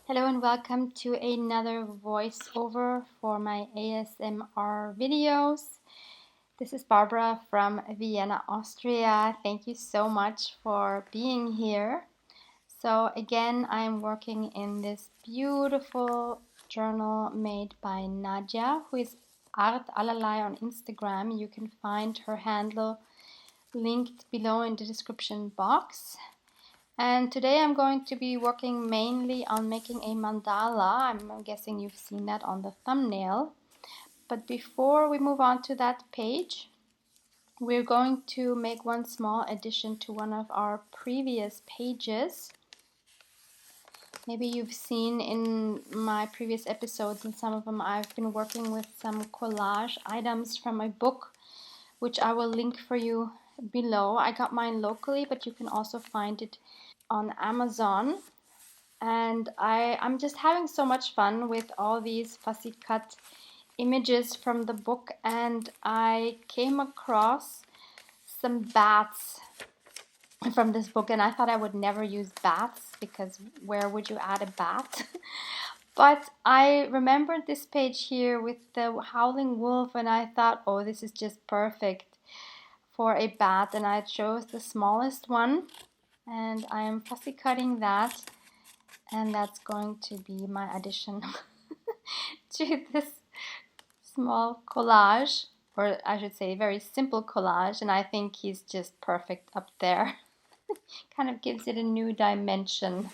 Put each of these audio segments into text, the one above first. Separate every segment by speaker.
Speaker 1: Hello and welcome to another voiceover for my ASMR videos. This is Barbara from Vienna, Austria. Thank you so much for being here. So again, I'm working in this beautiful journal made by Nadia, who is Art Allerlei on Instagram. You can find her handle linked below in the description box. And today I'm going to be working mainly on making a mandala. I'm guessing you've seen that on the thumbnail. But before we move on to that page, we're going to make one small addition to one of our previous pages. Maybe you've seen in my previous episodes, in some of them I've been working with some collage items from my book, which I will link for you below. I got mine locally, but you can also find it on Amazon. And I'm just having so much fun with all these fussy cut images from the book, and I came across some bats from this book, and I thought I would never use bats because where would you add a bat? But I remembered this page here with the howling wolf, and I thought, oh, this is just perfect for a bat, and I chose the smallest one, and I am fussy cutting that. And that's going to be my addition to this small collage, or I should say very simple collage, and I think he's just perfect up there. Kind of gives it a new dimension.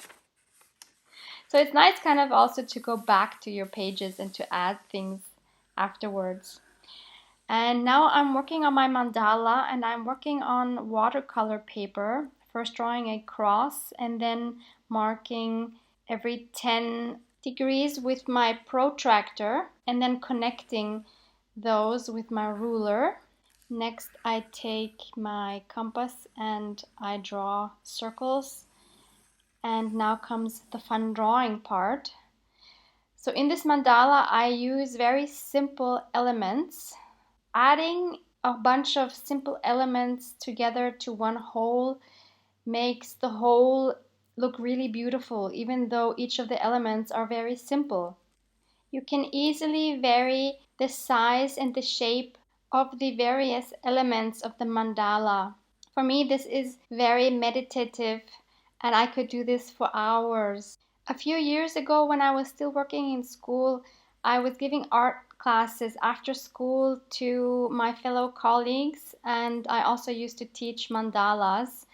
Speaker 1: So it's nice kind of also to go back to your pages and to add things afterwards. And now I'm working on my mandala, and I'm working on watercolor paper, first drawing a cross and then marking every 10 degrees with my protractor and then connecting those with my ruler. Next I take my compass and I draw circles, and now comes the fun drawing part. So in this mandala I use very simple elements. Adding a bunch of simple elements together to one whole makes the whole look really beautiful, even though each of the elements are very simple. You can easily vary the size and the shape of the various elements of the mandala. For me, this is very meditative, and I could do this for hours. A few years ago, when I was still working in school, I was giving art classes after school to my fellow colleagues, and I also used to teach mandalas.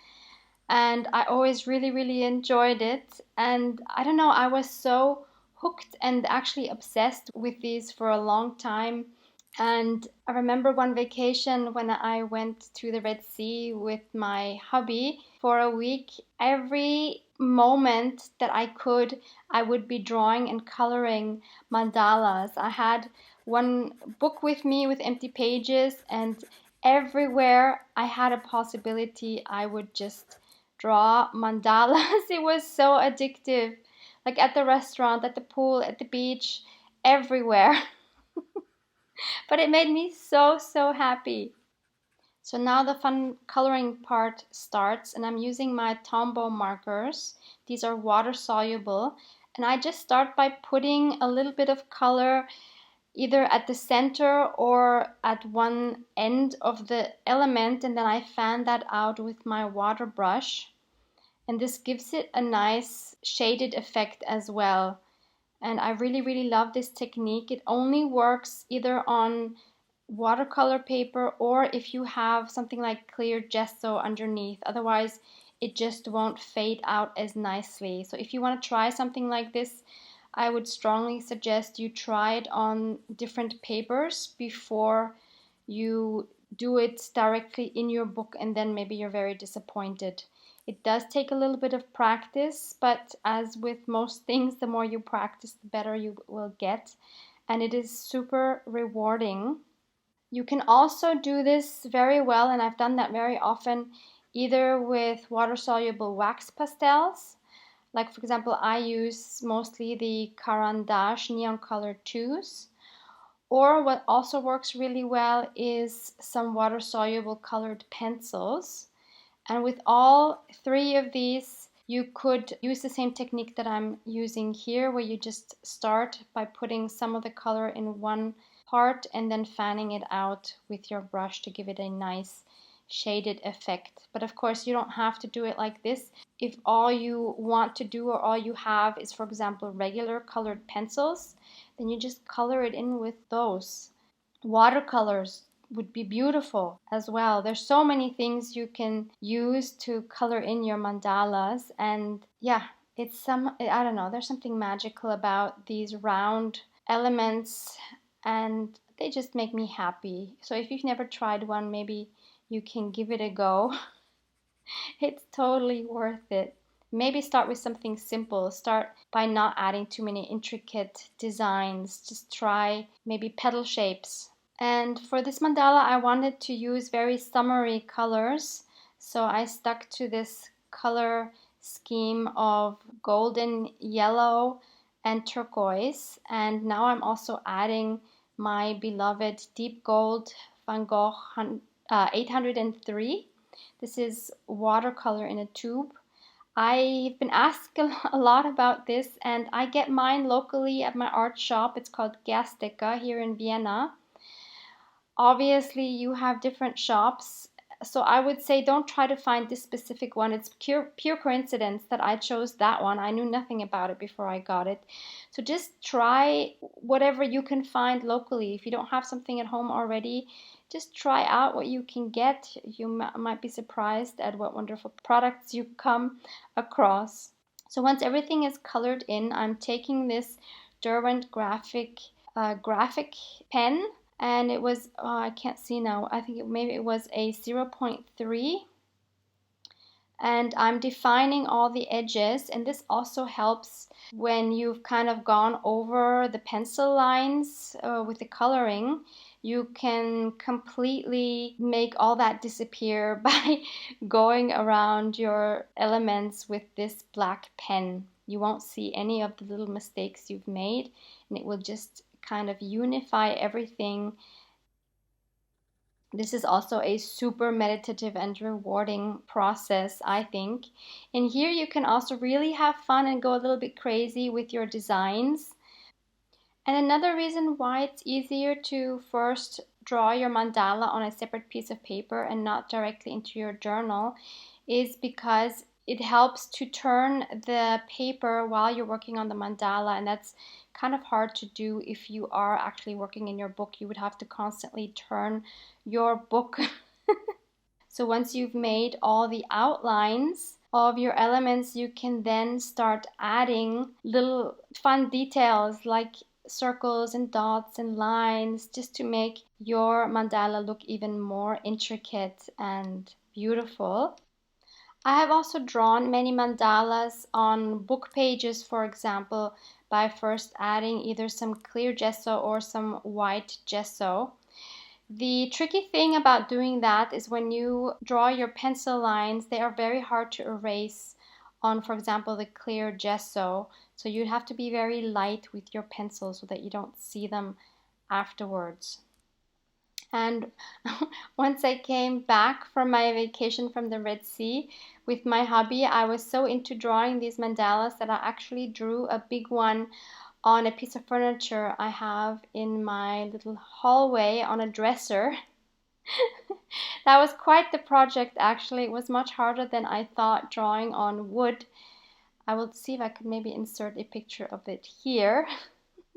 Speaker 1: And I always really enjoyed it. And I don't know, I was so hooked and actually obsessed with these for a long time. And I remember one vacation when I went to the Red Sea with my hubby for a week. Every moment that I could, I would be drawing and coloring mandalas. I had one book with me with empty pages, and everywhere I had a possibility, I would just draw mandalas. It was so addictive. Like at the restaurant, at the pool, at the beach, everywhere. But it made me so happy. So now the fun coloring part starts, and I'm using my Tombow markers. These are water soluble, and I just start by putting a little bit of color either at the center or at one end of the element, and then I fan that out with my water brush, and this gives it a nice shaded effect as well. And I really love this technique. It only works either on watercolor paper or if you have something like clear gesso underneath. Otherwise, it just won't fade out as nicely. So if you want to try something like this, I would strongly suggest you try it on different papers before you do it directly in your book, and then maybe you're very disappointed. It does take a little bit of practice, but as with most things, the more you practice, the better you will get. And it is super rewarding. You can also do this very well, and I've done that very often, either with water-soluble wax pastels. Like for example, I use mostly the Caran d'Ache Neon Color 2s. Or what also works really well is some water-soluble colored pencils. And with all three of these, You could use the same technique that I'm using here, where you just start by putting some of the color in one part and then fanning it out with your brush to give it a nice shaded effect. But of course, you don't have to do it like this. If all you want to do or all you have is, for example, regular colored pencils, then you just color it in with those. Watercolors would be beautiful as well. There's so many things you can use to color in your mandalas, and yeah, I don't know, there's something magical about these round elements, and they just make me happy. So if you've never tried one, maybe you can give it a go. It's totally worth it. Maybe start with something simple. Start by not adding too many intricate designs. Just try maybe petal shapes. And for this mandala, I wanted to use very summery colors. So I stuck to this color scheme of golden yellow and turquoise. And now I'm also adding my beloved deep gold Van Gogh 803. This is watercolor in a tube. I've been asked a lot about this, and I get mine locally at my art shop. It's called Gerstecke here in Vienna. Obviously, you have different shops, so I would say don't try to find this specific one. It's pure coincidence that I chose that one. I knew nothing about it before I got it. So just try whatever you can find locally. If you don't have something at home already, just try out what you can get. You might be surprised at what wonderful products you come across. So once everything is colored in, I'm taking this Derwent graphic pen, and it was, I can't see now, I think maybe it was a 0.3, and I'm defining all the edges, and this also helps when you've kind of gone over the pencil lines with the coloring. You can completely make all that disappear by going around your elements with this black pen. You won't see any of the little mistakes you've made, and it will just kind of unify everything. This is also a super meditative and rewarding process, I think. And here you can also really have fun and go a little bit crazy with your designs. And another reason why it's easier to first draw your mandala on a separate piece of paper and not directly into your journal is because it helps to turn the paper while you're working on the mandala, and that's kind of hard to do if you are actually working in your book. You would have to constantly turn your book. So once you've made all the outlines of your elements, you can then start adding little fun details like circles and dots and lines, just to make your mandala look even more intricate and beautiful. I have also drawn many mandalas on book pages, for example, by first adding either some clear gesso or some white gesso. The tricky thing about doing that is when you draw your pencil lines, they are very hard to erase on, for example, the clear gesso. So you have to be very light with your pencil so that you don't see them afterwards. And once I came back from my vacation from the Red Sea with my hubby, I was so into drawing these mandalas that I actually drew a big one on a piece of furniture I have in my little hallway on a dresser. That was quite the project, actually. It was much harder than I thought drawing on wood. I will see if I could maybe insert a picture of it here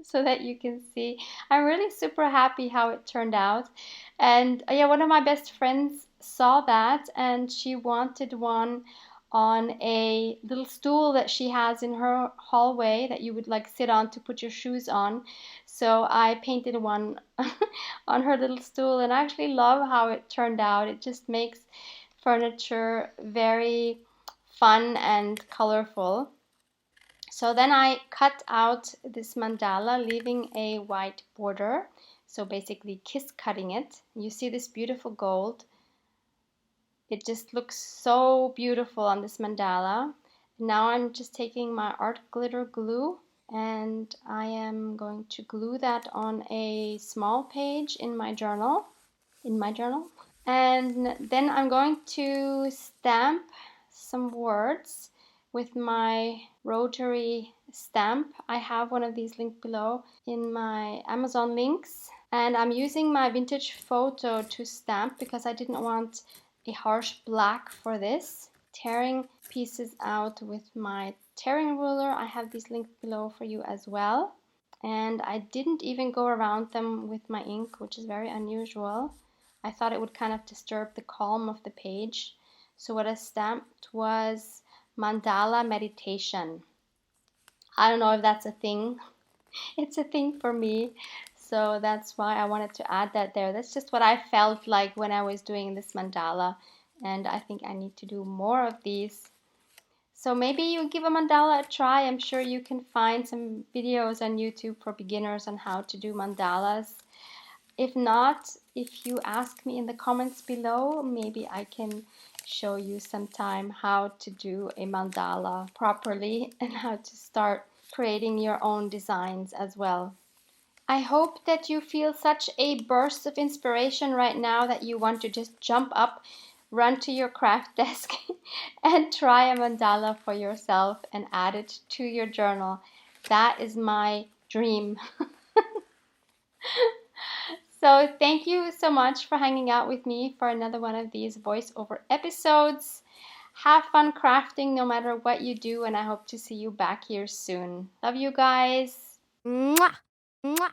Speaker 1: so that you can see. I'm really super happy how it turned out. And yeah, one of my best friends saw that, and she wanted one on a little stool that she has in her hallway that you would like sit on to put your shoes on. So I painted one on her little stool, and I actually love how it turned out. It just makes furniture very fun and colorful. So then I cut out this mandala, leaving a white border. So basically kiss cutting it. You see this beautiful gold. It just looks so beautiful on this mandala. Now I'm just taking my art glitter glue, and I am going to glue that on a small page in my journal. And then I'm going to stamp some words. with my rotary stamp. I have one of these linked below in my Amazon links. And I'm using my vintage photo to stamp because I didn't want a harsh black for this. Tearing pieces out with my tearing ruler. I have these linked below for you as well. And I didn't even go around them with my ink, which is very unusual. I thought it would kind of disturb the calm of the page. So what I stamped was mandala meditation. I don't know if that's a thing. It's a thing for me. So that's why I wanted to add that there. That's just what I felt like when I was doing this mandala. And I think I need to do more of these. So maybe you give a mandala a try. I'm sure you can find some videos on YouTube for beginners on how to do mandalas. If not, if you ask me in the comments below, maybe I can show you sometime how to do a mandala properly and how to start creating your own designs as well. I hope that you feel such a burst of inspiration right now that you want to just jump up, run to your craft desk and try a mandala for yourself and add it to your journal. That is my dream. So thank you so much for hanging out with me for another one of these voiceover episodes. Have fun crafting no matter what you do, and I hope to see you back here soon. Love you guys. Mwah! Mwah!